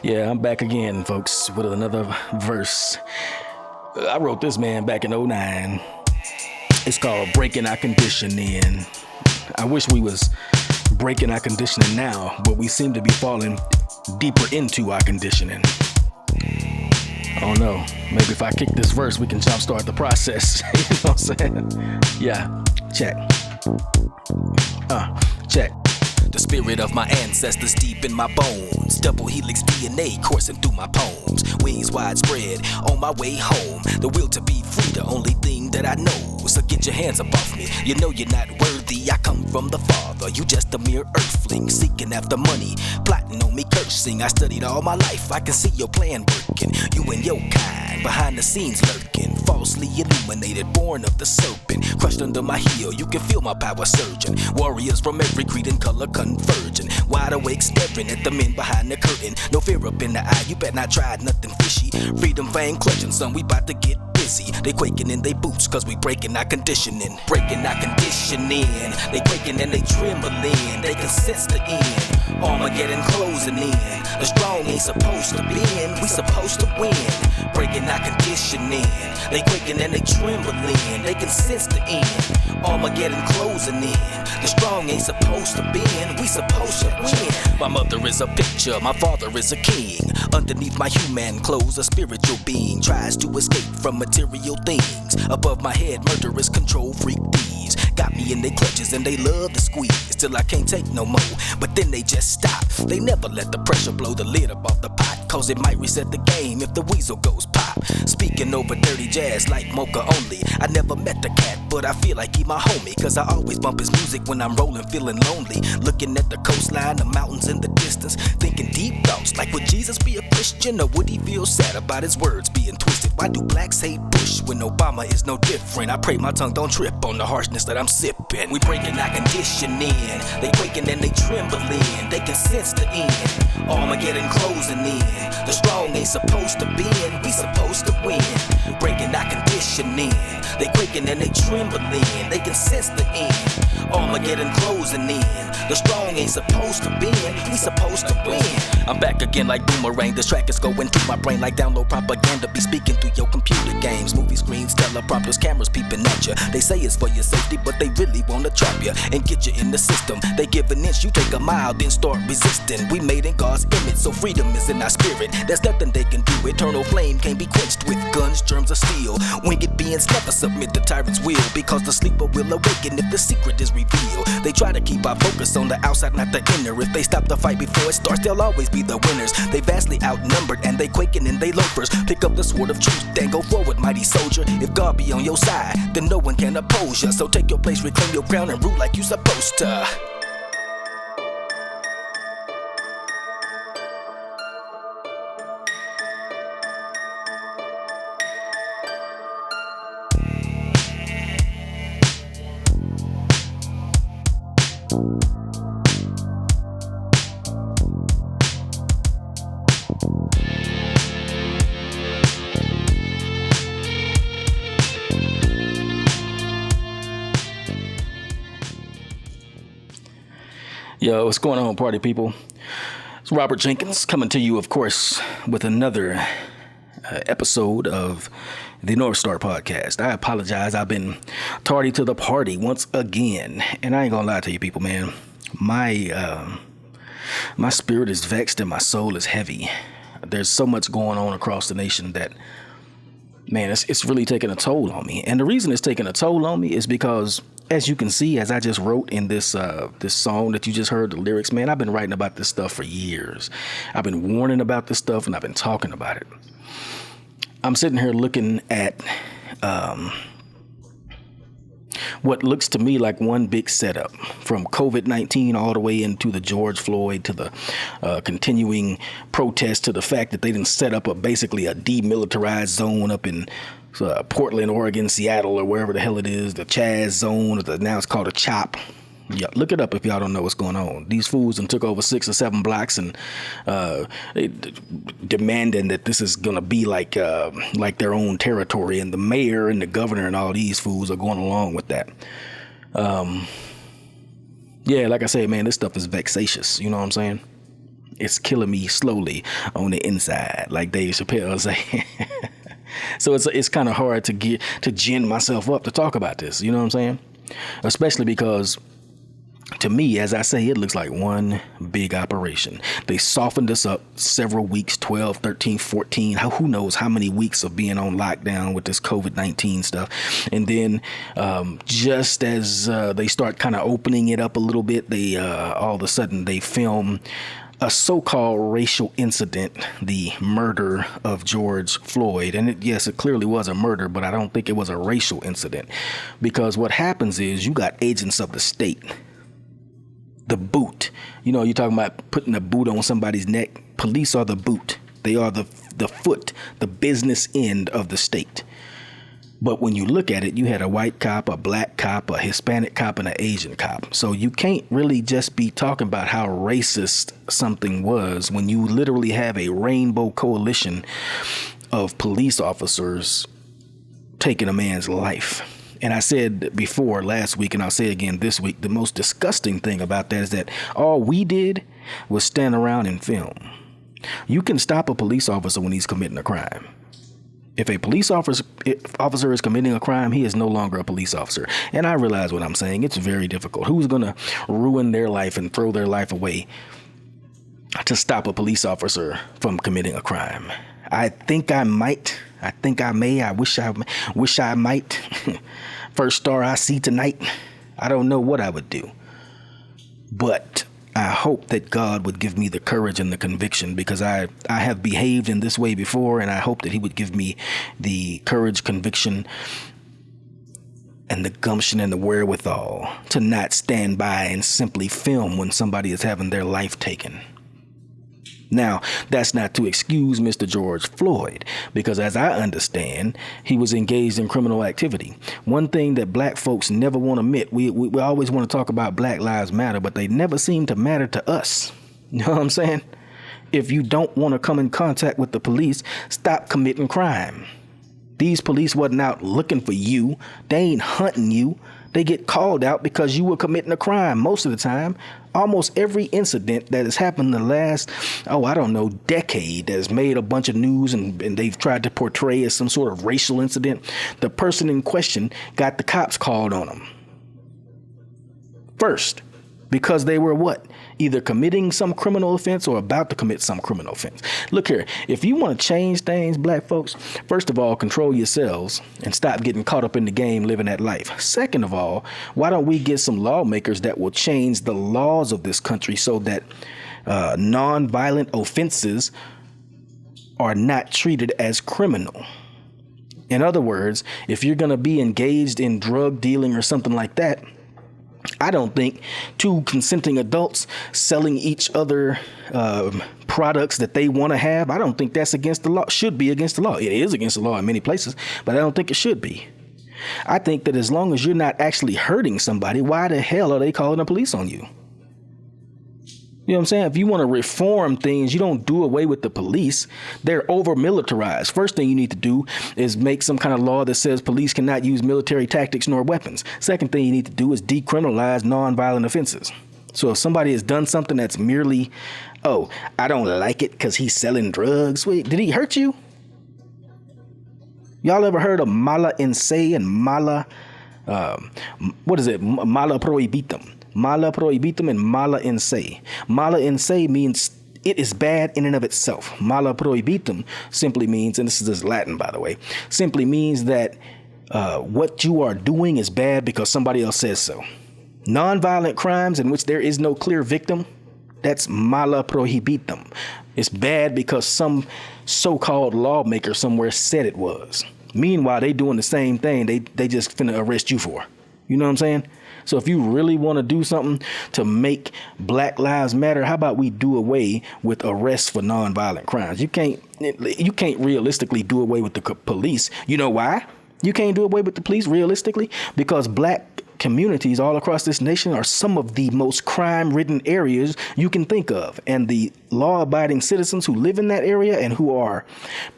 Yeah, I'm back again, folks, with another verse. I wrote this, man, back in '09. It's called Breaking Our Conditioning. I wish we was breaking our conditioning now, but we seem to be falling deeper into our conditioning. I don't know. Maybe if I kick this verse, we can jumpstart the process. You know what I'm saying? Yeah. Check. Check. The spirit of my ancestors deep in my bones. Double helix DNA coursing through my poems. Wings widespread on my way home. The will to be free, the only thing that I know. So get your hands up off me. You know you're not worthy. I come from the Father. You just a mere earthling seeking after money, plotting on me, cursing. I studied all my life. I can see your plan working. You and your kind behind the scenes lurking, falsely illuminated, born of the serpent, crushed under my heel. You can feel my power surging. Warriors from every creed and color converging, wide awake staring at the men behind the curtain. No fear up in the eye. You bet not try nothing fishy. Freedom fang clutching, son. We bout to get busy. They quaking in they boots, cause we breaking our conditioning. Breaking our conditioning. They quaking and they trembling. They can sense the end. Armageddon closing in. The strong ain't supposed to bend. We supposed to win. Breaking our conditioning. They quaking and they trembling. They can sense the end. Armageddon closing in. The strong ain't supposed to bend. We supposed to win. My mother is a picture. My father is a king. Underneath my human clothes, a spiritual being tries to escape from material things. Above my head, murderous control freak thieves got me in their clutches and they love to squeeze till I can't take no more. But then they just stop. They never let the pressure blow the lid up off the pot, cause it might reset the game if the weasel goes pop. Speaking over dirty jazz like Mocha only. I never met the cat, but I feel like he my homie, cause I always bump his music when I'm rolling, feeling lonely. Looking at the coastline, the mountains in the distance, thinking deep thoughts like, would Jesus be a Christian, or would he feel sad about his words being twisted? Why do blacks hate Bush when Obama is no different? I pray my tongue don't trip on the harshness that I'm sipping. We breaking our conditioning. They quaking and they trembling. They can sense the end. Armageddon closing in. The strong ain't supposed to bend. We supposed to win. Breaking our conditioning. They quaking and they trembling. They can sense the end. Armageddon closing in. The strong ain't supposed to bend. We supposed to win. I'm back again like boomerang. This track is going through my brain like download propaganda. Be speaking through your computer games, movie screens, teleprompters, cameras peeping at you. They say it's for your safety, but they really wanna trap you and get you in the system. They give an inch, you take a mile, then start resisting. We made in God's image, so freedom is in our spirit. There's nothing they can do. Eternal flame can't be quenched with guns, germs, or steel. Winged beings never submit to tyrant's will, because the sleeper will awaken if the secret is revealed. They try to keep our focus on the outside, not the inner. If they stop the fight before it starts, they'll always be the winners. They vastly outnumbered and they quaking and they loafers. Pick up the sword of truth, then go forward, mighty soldier. If God be on your side, then no one can oppose you. So take your place, reclaim your crown, and rule like you supposed to. Yo, what's going on, party people? It's Robert Jenkins coming to you, of course, with another episode of the North Star Podcast. I apologize. I've been tardy to the party once again. And I ain't gonna lie to you people, man. My spirit is vexed and my soul is heavy. There's so much going on across the nation that, man, it's really taking a toll on me. And the reason it's taking a toll on me is because, as you can see, as I just wrote in this song that you just heard, the lyrics, man, I've been writing about this stuff for years. I've been warning about this stuff and I've been talking about it. I'm sitting here looking at what looks to me like one big setup, from COVID-19 all the way into the George Floyd, to the continuing protest, to the fact that they didn't set up basically a demilitarized zone up in Portland, Oregon, Seattle, or wherever the hell it is, the Chaz zone, or now it's called a CHOP. Yeah, look it up if y'all don't know what's going on. These fools took over 6 or 7 blocks and demanding that this is gonna be like their own territory, and the mayor and the governor and all these fools are going along with that. Yeah, like I say, man, this stuff is vexatious. You know what I'm saying? It's killing me slowly on the inside, like Dave Chappelle say. So it's kind of hard to gin myself up to talk about this. You know what I'm saying? Especially because, to me, as I say, it looks like one big operation. They softened us up several weeks, 12, 13, 14, who knows how many weeks of being on lockdown with this COVID-19 stuff. And then just as they start kind of opening it up a little bit, they all of a sudden they film a so-called racial incident, the murder of George Floyd. And yes, it clearly was a murder, but I don't think it was a racial incident, because what happens is you got agents of the state. The boot, you're talking about putting a boot on somebody's neck. Police are the boot. They are the foot, the business end of the state. But when you look at it, you had a white cop, a black cop, a Hispanic cop, and an Asian cop. So you can't really just be talking about how racist something was when you literally have a rainbow coalition of police officers taking a man's life. And I said before last week, and I'll say again this week, the most disgusting thing about that is that all we did was stand around and film. You can stop a police officer when he's committing a crime. If a police officer is committing a crime, he is no longer a police officer. And I realize what I'm saying. It's very difficult. Who's going to ruin their life and throw their life away to stop a police officer from committing a crime? I think I might. I think I may. I wish I might. First star I see tonight. I don't know what I would do. But I hope that God would give me the courage and the conviction, because I have behaved in this way before, and I hope that he would give me the courage, conviction, and the gumption and the wherewithal to not stand by and simply film when somebody is having their life taken. Now, that's not to excuse Mr. George Floyd, because as I understand, he was engaged in criminal activity. One thing that black folks never want to admit, we always want to talk about Black Lives Matter, but they never seem to matter to us. You know what I'm saying? If you don't want to come in contact with the police, stop committing crime. These police wasn't out looking for you. They ain't hunting you. They get called out because you were committing a crime most of the time. Almost every incident that has happened in the last, decade that has made a bunch of news and they've tried to portray as some sort of racial incident, the person in question got the cops called on them first, because they were what? Either committing some criminal offense or about to commit some criminal offense. Look here, if you want to change things, black folks, first of all, control yourselves and stop getting caught up in the game living that life. Second of all, why don't we get some lawmakers that will change the laws of this country so that non-violent offenses are not treated as criminal? In other words, if you're going to be engaged in drug dealing or something like that, I don't think two consenting adults selling each other products that they want to have, I don't think that's against the law. Should be against the law. It is against the law in many places, but I don't think it should be. I think that as long as you're not actually hurting somebody, why the hell are they calling the police on you? You know what I'm saying? If you want to reform things, you don't do away with the police. They're over militarized. First thing you need to do is make some kind of law that says police cannot use military tactics nor weapons. Second thing you need to do is decriminalize nonviolent offenses. So if somebody has done something that's merely, I don't like it because he's selling drugs. Wait, did he hurt you? Y'all ever heard of mala en se and mala, mala prohibitum? Mala prohibitum and mala en se. Mala en se means it is bad in and of itself. Mala prohibitum simply means, and this is Latin, by the way, simply means that what you are doing is bad because somebody else says so. Nonviolent crimes in which there is no clear victim, that's mala prohibitum. It's bad because some so-called lawmaker somewhere said it was. Meanwhile, they doing the same thing they just finna arrest you for. You know what I'm saying? So if you really want to do something to make Black Lives Matter, how about we do away with arrests for nonviolent crimes? You can't realistically do away with the police. You know why? You can't do away with the police realistically? Because black communities all across this nation are some of the most crime-ridden areas you can think of. And the law-abiding citizens who live in that area and who are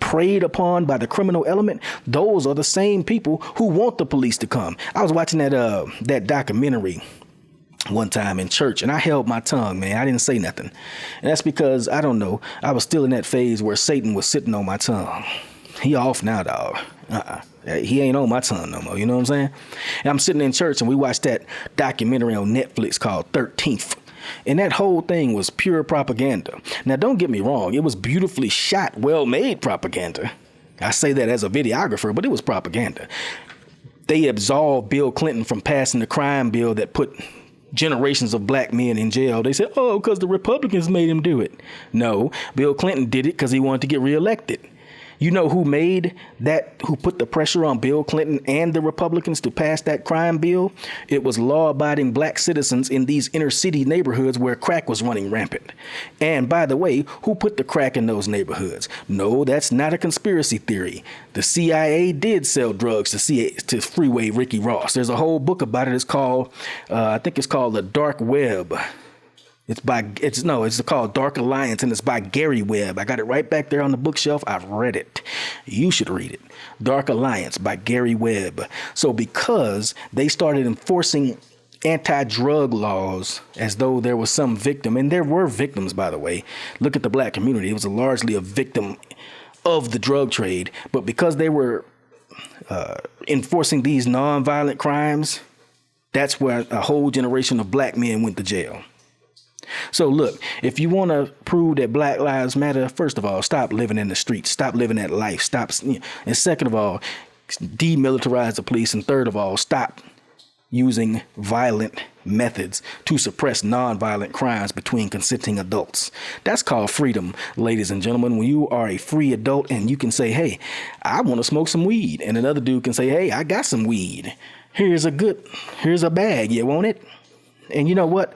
preyed upon by the criminal element, those are the same people who want the police to come. I was watching that documentary one time in church, and I held my tongue, man. I didn't say nothing. And that's because, I don't know, I was still in that phase where Satan was sitting on my tongue. He off now, dog. He ain't on my tongue no more, you know what I'm saying? And I'm sitting in church, and we watched that documentary on Netflix called 13th. And that whole thing was pure propaganda. Now, don't get me wrong. It was beautifully shot, well-made propaganda. I say that as a videographer, but it was propaganda. They absolved Bill Clinton from passing the crime bill that put generations of black men in jail. They said, oh, because the Republicans made him do it. No, Bill Clinton did it because he wanted to get reelected. You know who made that, who put the pressure on Bill Clinton and the Republicans to pass that crime bill? It was law-abiding black citizens in these inner city neighborhoods where crack was running rampant. And by the way, who put the crack in those neighborhoods? No, that's not a conspiracy theory. The CIA did sell drugs to Freeway Ricky Ross. There's a whole book about it. It's called, I think it's called The Dark Web. It's called Dark Alliance, and it's by Gary Webb. I got it right back there on the bookshelf. I've read it. You should read it. Dark Alliance by Gary Webb. So because they started enforcing anti-drug laws as though there was some victim, and there were victims, by the way. Look at the black community. It was largely a victim of the drug trade. But because they were enforcing these nonviolent crimes, that's where a whole generation of black men went to jail. So look, if you want to prove that Black Lives Matter, first of all, stop living in the streets, stop living that life, and second of all, demilitarize the police, and third of all, stop using violent methods to suppress nonviolent crimes between consenting adults. That's called freedom, ladies and gentlemen. When you are a free adult and you can say, hey, I want to smoke some weed, and another dude can say, hey, I got some weed. Here's a bag. You want it? And you know what?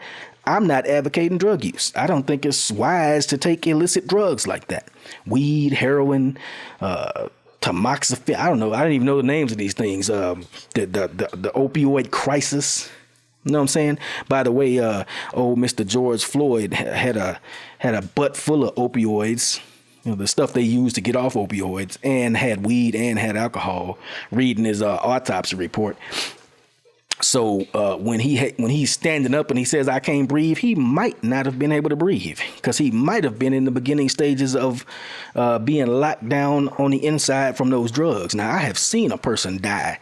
I'm not advocating drug use. I don't think it's wise to take illicit drugs like that. Weed, heroin, tamoxifen. I don't know. I didn't even know the names of these things. The opioid crisis. You know what I'm saying? By the way, old Mr. George Floyd had a butt full of opioids. You know, the stuff they used to get off opioids, and had weed and had alcohol. Reading his autopsy report. So when he's standing up and he says, I can't breathe, he might not have been able to breathe, because he might have been in the beginning stages of being locked down on the inside from those drugs. Now, I have seen a person die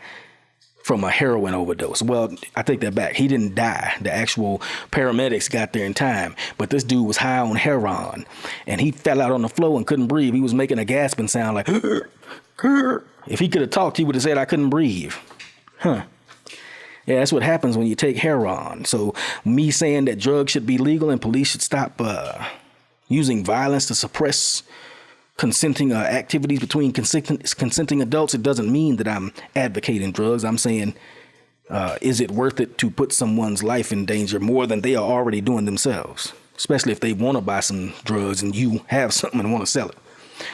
from a heroin overdose. Well, I take that back. He didn't die. The actual paramedics got there in time. But this dude was high on heroin, and he fell out on the floor and couldn't breathe. He was making a gasping sound like, if he could have talked, he would have said, I couldn't breathe. Huh. Yeah, that's what happens when you take heroin. So me saying that drugs should be legal and police should stop using violence to suppress consenting activities between consenting adults, it doesn't mean that I'm advocating drugs. I'm saying, is it worth it to put someone's life in danger more than they are already doing themselves? Especially if they want to buy some drugs and you have something and want to sell it.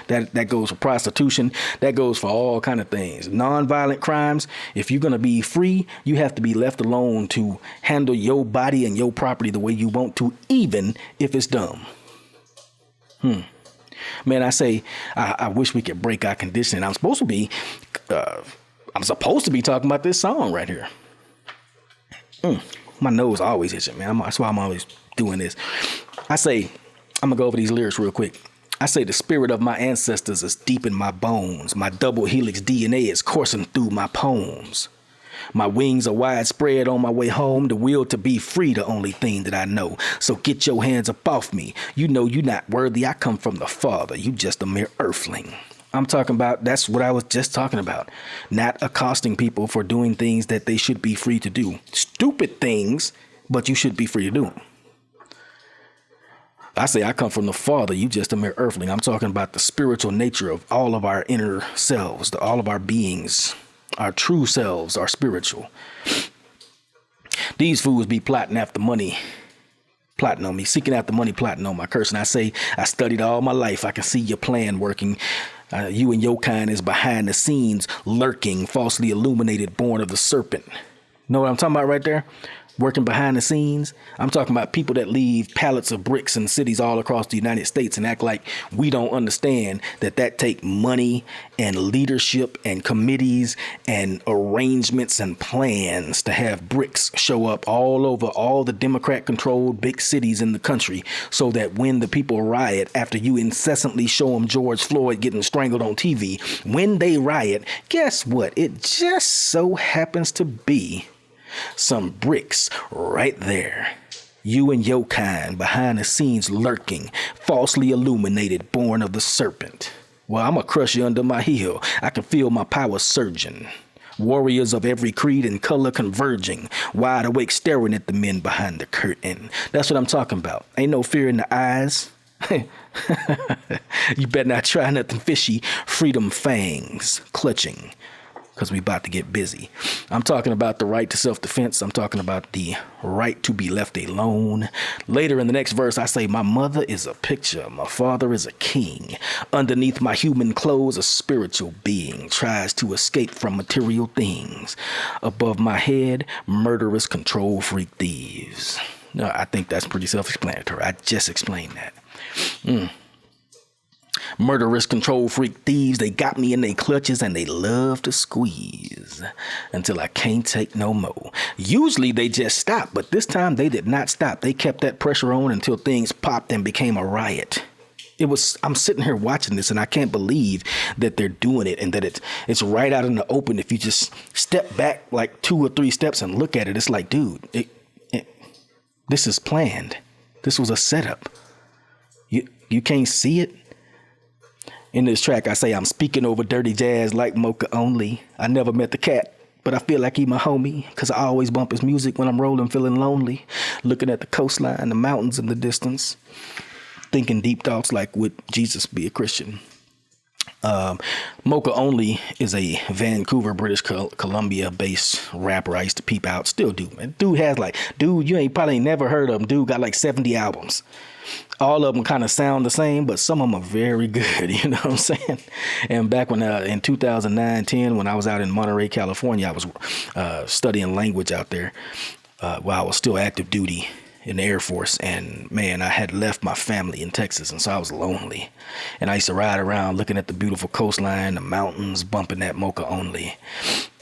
That goes for prostitution. That goes for all kind of things. Nonviolent crimes. If you're going to be free, you have to be left alone to handle your body and your property the way you want to, even if it's dumb. Man, I say, I wish we could break our conditioning. I'm supposed to be talking about this song right here. My nose always itching, man. That's why I'm always doing this. I say, I'm gonna go over these lyrics real quick. I say the spirit of my ancestors is deep in my bones. My double helix DNA is coursing through my poems. My wings are widespread on my way home. The will to be free, the only thing that I know. So get your hands up off me. You know you're not worthy. I come from the Father. You just a mere earthling. I'm talking about, that's what I was just talking about. Not accosting people for doing things that they should be free to do. Stupid things, but you should be free to do them. I say I come from the Father. You just a mere earthling. I'm talking about the spiritual nature of all of our inner selves, all of our beings. Our true selves are spiritual. These fools be plotting after money, plotting on me, seeking after money, plotting on my curse. And I say, I studied all my life. I can see your plan working. You and your kind is behind the scenes, lurking, falsely illuminated, born of the serpent. Know what I'm talking about right there? working behind the scenes. I'm talking about people that leave pallets of bricks in cities all across the United States and act like we don't understand that take money and leadership and committees and arrangements and plans to have bricks show up all over all the Democrat-controlled big cities in the country, so that when the people riot after you incessantly show them George Floyd getting strangled on TV, when they riot, guess what? It just so happens to be some bricks right there. You and your kind behind the scenes lurking, falsely illuminated, born of the serpent. Well, I'm going to crush you under my heel. I can feel my power surging. Warriors of every creed and color converging, wide awake staring at the men behind the curtain. That's what I'm talking about. Ain't no fear in the eyes. You better not try nothing fishy. Freedom fangs clutching, because we about to get busy. I'm talking about the right to self-defense. I'm talking about the right to be left alone. Later in the next verse, I say, my mother is a picture. My father is a king. Underneath my human clothes, a spiritual being tries to escape from material things. Above my head, murderous control freak thieves. No, I think that's pretty self-explanatory. I just explained that. Murderous control freak thieves, they got me in their clutches and they love to squeeze until I can't take no more. Usually they just stop, but this time they did not stop. They kept that pressure on until things popped and became a riot. I'm sitting here watching this and I can't believe that they're doing it and that it's right out in the open. If you just step back like 2 or 3 steps and look at it, it's like, dude, this is planned. This was a setup. You can't see it. In this track, I say I'm speaking over dirty jazz like Mocha only. I never met the cat, but I feel like he my homie, because I always bump his music when I'm rolling, feeling lonely, looking at the coastline, the mountains in the distance, thinking deep thoughts like, would Jesus be a Christian? Mocha Only is a Vancouver, British Columbia based rapper I used to peep out. Still do, man. Dude, you probably ain't never heard of him. Dude got like 70 albums. All of them kind of sound the same, but some of them are very good. You know what I'm saying? And back when in 2009-10, when I was out in Monterey, California, I was studying language out there while I was still active duty in the Air Force. And man, I had left my family in Texas, and so I was lonely. And I used to ride around looking at the beautiful coastline, the mountains, bumping that Mocha Only.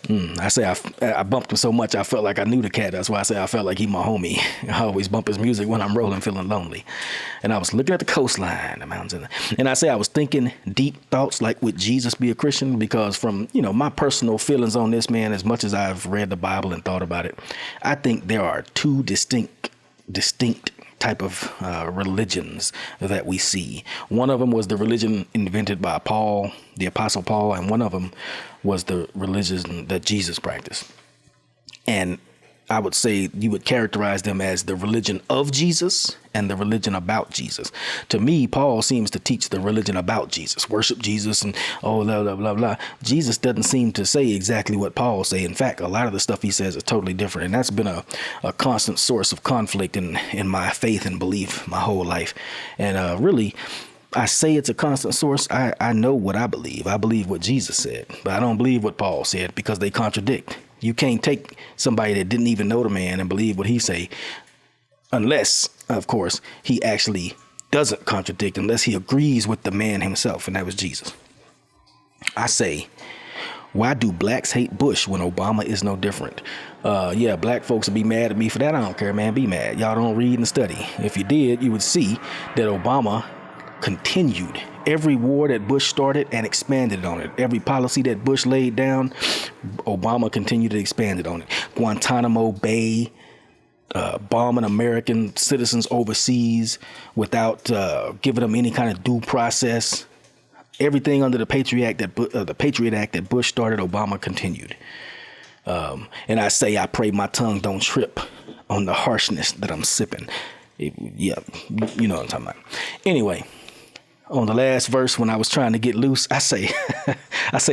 I say I bumped him so much I felt like I knew the cat. That's why I say I felt like he my homie. I always bump his music when I'm rolling, feeling lonely. And I was looking at the coastline, the mountains, and I say I was thinking deep thoughts like, would Jesus be a Christian? Because from my personal feelings on this, man, as much as I've read the Bible and thought about it, I think there are 2 distinct type of religions that we see. One of them was the religion invented by Paul, the Apostle Paul, and one of them was the religion that Jesus practiced. And I would say you would characterize them as the religion of Jesus and the religion about Jesus. To me, Paul seems to teach the religion about Jesus, worship Jesus and blah, blah, blah, blah. Jesus doesn't seem to say exactly what Paul say. In fact, a lot of the stuff he says is totally different. And that's been a constant source of conflict in my faith and belief my whole life. And really, I say it's a constant source. I know what I believe. I believe what Jesus said, but I don't believe what Paul said because they contradict. You can't take somebody that didn't even know the man and believe what he say, unless, of course, he actually doesn't contradict, unless he agrees with the man himself, and that was Jesus. I say, why do blacks hate Bush when Obama is no different? Yeah, black folks will be mad at me for that. I don't care, man. Be mad. Y'all don't read and study. If you did, you would see that Obama continued every war that Bush started and expanded on it. Every policy that Bush laid down, Obama continued to expand it on it. Guantanamo Bay, bombing American citizens overseas without giving them any kind of due process. Everything under the Patriot Act that Bush started, Obama continued. And I say, I pray my tongue don't trip on the harshness that I'm sipping. You know what I'm talking about. Anyway. On the last verse, when I was trying to get loose, I say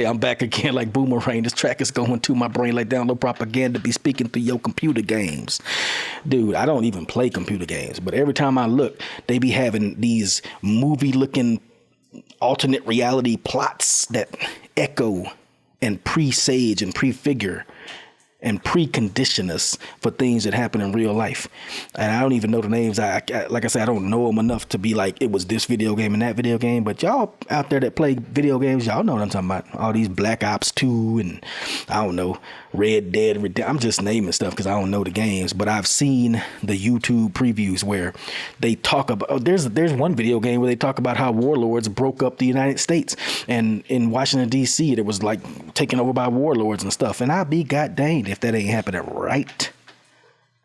I'm back again like boomerang. This track is going to my brain like download propaganda be speaking through your computer games. Dude, I don't even play computer games, but every time I look, they be having these movie-looking alternate reality plots that echo and presage and prefigure and precondition us for things that happen in real life. And I don't even know the names. Like I said, I don't know them enough to be like, it was this video game and that video game. But y'all out there that play video games, y'all know what I'm talking about. All these Black Ops 2 and I don't know, Red Dead. I'm just naming stuff because I don't know the games. But I've seen the YouTube previews where they talk about, there's one video game where they talk about how warlords broke up the United States. And in Washington, D.C., it was like taken over by warlords and stuff. And I'd be goddamn if that ain't happening right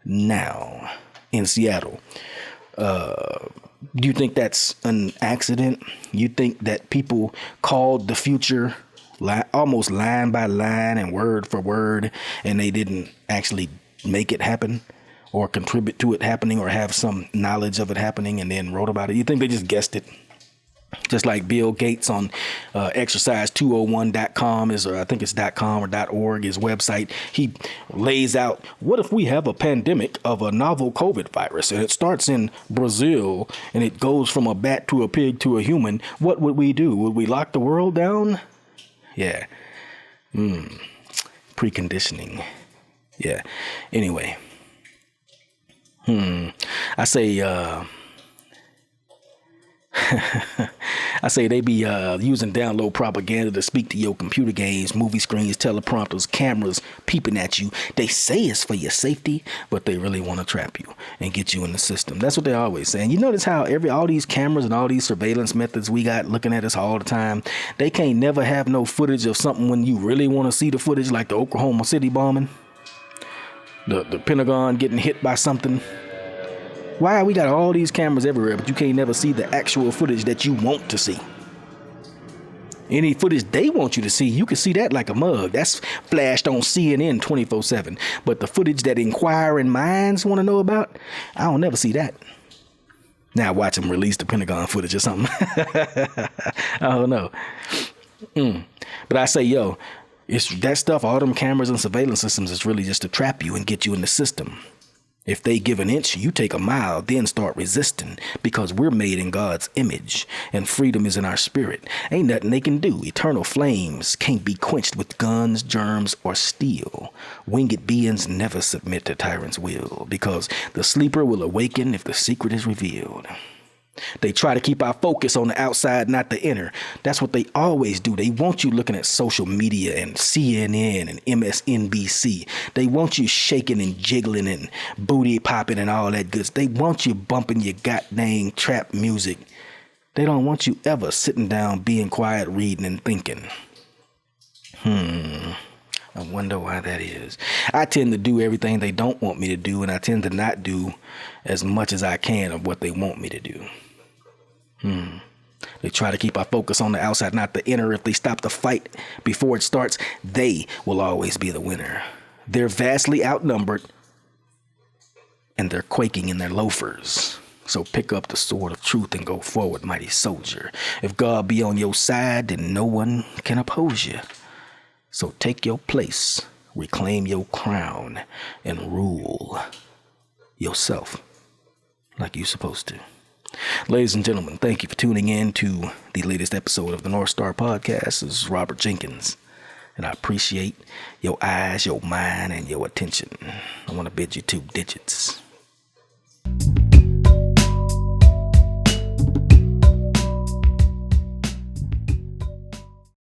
now in Seattle. Do you think that's an accident? You think that people called the future almost line by line and word for word, and they didn't actually make it happen or contribute to it happening or have some knowledge of it happening and then wrote about it? You think they just guessed it? Just like Bill Gates on exercise201.com or I think it's .com or .org, his website, he lays out, what if we have a pandemic of a novel COVID virus and it starts in Brazil and it goes from a bat to a pig to a human? What would we do? Would we lock the world down? Yeah. Preconditioning. Yeah. Anyway. I say, I say they be using download propaganda to speak to your computer games, movie screens, teleprompters, cameras peeping at you. They say it's for your safety, but they really want to trap you and get you in the system. That's what they always say. And you notice how all these cameras and all these surveillance methods we got looking at us all the time, they can't never have no footage of something when you really want to see the footage, like the Oklahoma City bombing, the Pentagon getting hit by something. Why we got all these cameras everywhere, but you can't never see the actual footage that you want to see? Any footage they want you to see, you can see that like a mug. That's flashed on CNN 24/7. But the footage that inquiring minds want to know about, I don't never see that. Now watch them release the Pentagon footage or something. I don't know. But I say, yo, it's that stuff, all them cameras and surveillance systems is really just to trap you and get you in the system. If they give an inch, you take a mile, then start resisting, because we're made in God's image and freedom is in our spirit. Ain't nothing they can do. Eternal flames can't be quenched with guns, germs, or steel. Winged beings never submit to tyrant's will, because the sleeper will awaken if the secret is revealed. They try to keep our focus on the outside, not the inner. That's what they always do. They want you looking at social media and CNN and MSNBC. They want you shaking and jiggling and booty popping and all that good. They want you bumping your goddamn trap music. They don't want you ever sitting down, being quiet, reading and thinking. I wonder why that is. I tend to do everything they don't want me to do, and I tend to not do as much as I can of what they want me to do. They try to keep our focus on the outside, not the inner. If they stop the fight before it starts, they will always be the winner. They're vastly outnumbered, and they're quaking in their loafers. So pick up the sword of truth and go forward, mighty soldier. If God be on your side, then no one can oppose you. So take your place, reclaim your crown, and rule yourself like you're supposed to. Ladies and gentlemen, thank you for tuning in to the latest episode of the North Star Podcast. This is Robert Jenkins, and I appreciate your eyes, your mind, and your attention. I want to bid you 2 digits.